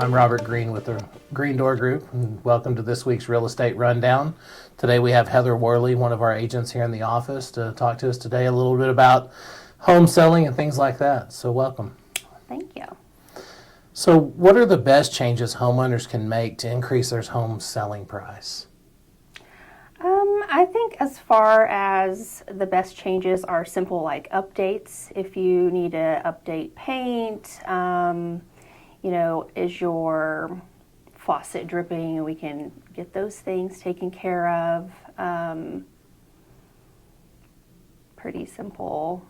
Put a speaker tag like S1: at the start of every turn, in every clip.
S1: I'm Robert Green with the Green Door Group, and welcome to this week's Real Estate Rundown. Today we have Heather Worley, one of our agents here in the office, to talk to us today a little bit about home selling and things like that. So welcome.
S2: Thank you.
S1: So what are the best changes homeowners can make to increase their home selling price?
S2: I think as far as the best changes are simple like updates. If you need to update paint, is your faucet dripping, and we can get those things taken care of. Pretty simple.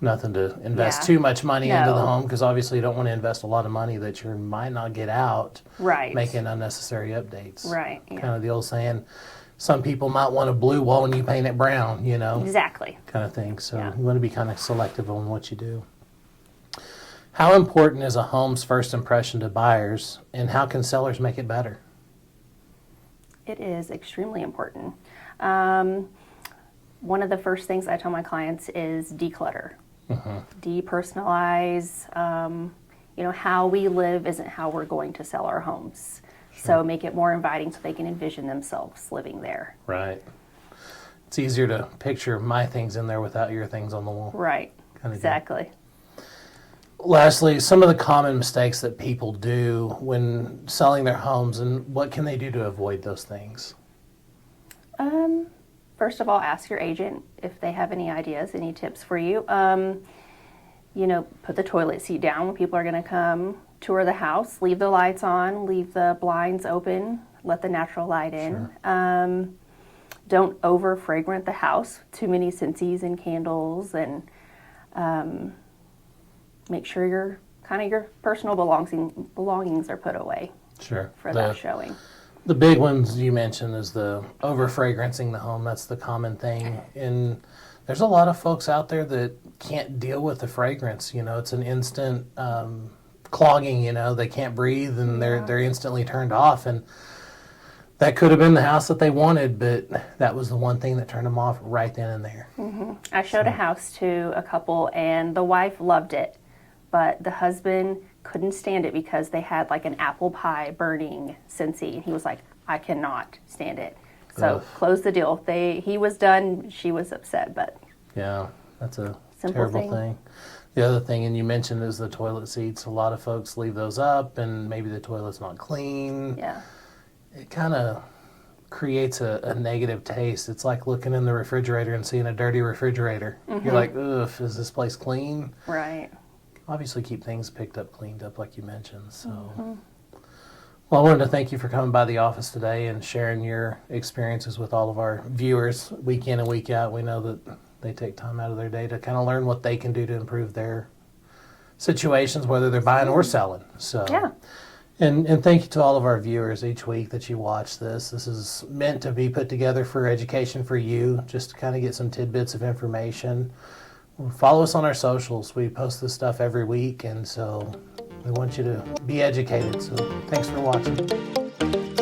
S1: Nothing to invest too much money
S2: No.
S1: into the home, because obviously you don't want to invest a lot of money that you might not get out
S2: Right.
S1: making unnecessary updates.
S2: Right. Yeah.
S1: Kind of the old saying, some people might want a blue wall and you paint it brown,
S2: Exactly.
S1: kind of thing. So
S2: Yeah.
S1: you want to be kind of selective on what you do. How important is a home's first impression to buyers, and how can sellers make it better?
S2: It is extremely important. One of the first things I tell my clients is declutter, depersonalize. How we live isn't how we're going to sell our homes. So make it more inviting so they can envision themselves living there.
S1: Right. It's easier to picture my things in there without your things on the wall.
S2: Right.
S1: Kinda
S2: Exactly.
S1: Lastly, some of the common mistakes that people do when selling their homes, and what can they do to avoid those things?
S2: First of all, ask your agent if they have any ideas, any tips for you. Put the toilet seat down when people are going to come tour the house. Leave the lights on, leave the blinds open, let the natural light in.
S1: Sure.
S2: Don't over fragrant the house, too many scentsies and candles, and make sure your personal belongings are put away.
S1: Sure.
S2: For that showing.
S1: The big ones you mentioned is the over fragrancing the home. That's the common thing. And there's a lot of folks out there that can't deal with the fragrance. It's an instant clogging. They can't breathe, and they're instantly turned off. And that could have been the house that they wanted, but that was the one thing that turned them off right then and there.
S2: I showed a house to a couple, and the wife loved it, but the husband couldn't stand it because they had like an apple pie burning Scentsy, and he was like, I cannot stand it. So close the deal. He was done. She was upset, but
S1: yeah, that's a
S2: simple
S1: terrible thing. The other thing, and you mentioned, is the toilet seats. A lot of folks leave those up, and maybe the toilet's not clean.
S2: Yeah.
S1: It kind of creates a negative taste. It's like looking in the refrigerator and seeing a dirty refrigerator. You're like, ugh, is this place clean?
S2: Right.
S1: Obviously keep things cleaned up like you mentioned. So, well, I wanted to thank you for coming by the office today and sharing your experiences with all of our viewers week in and week out. We know that they take time out of their day to kind of learn what they can do to improve their situations, whether they're buying or selling. So,
S2: Yeah.
S1: And thank you to all of our viewers each week that you watch this. This is meant to be put together for education for you, just to kind of get some tidbits of information. Follow us on our socials. We post this stuff every week, and so we want you to be educated. So thanks for watching.